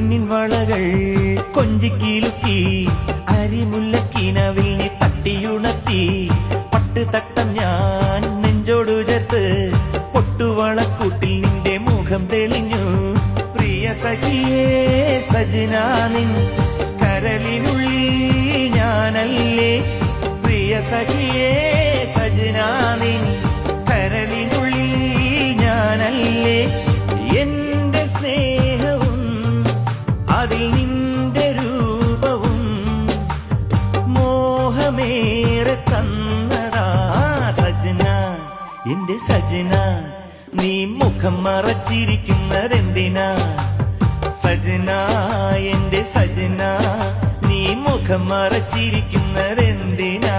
പൊന്നിൻ വളകൾ കൊഞ്ചിക്കിലുക്കി അരിമുല്ലക്കിനവിൽ നീ തട്ടിയുണർത്തി പട്ട് തട്ടം ഞാൻ നെഞ്ചോടു ചേർത്ത് പൊട്ടുവളക്കൂട്ടിൽ നിന്റെ മുഖം തെളിഞ്ഞു പ്രിയ സഖിയേ സജനാനിൻ കരളിനുള്ളിൽ ഞാനല്ലേ പ്രിയ സഖിയേ സജനാനിൻ കരളിനുള്ളിൽ ഞാനല്ലേ എന്റെ സ്നേഹവും അതിൽ നിന്റെ രൂപവും മോഹമേറെ തന്നതാ സജന എന്റെ സജന നീ മുഖം മറച്ചിരിക്കുന്നതെന്തിനാ സജന എന്റെ സജന നീ മുഖം മറച്ചിരിക്കുന്നതെന്തിനാ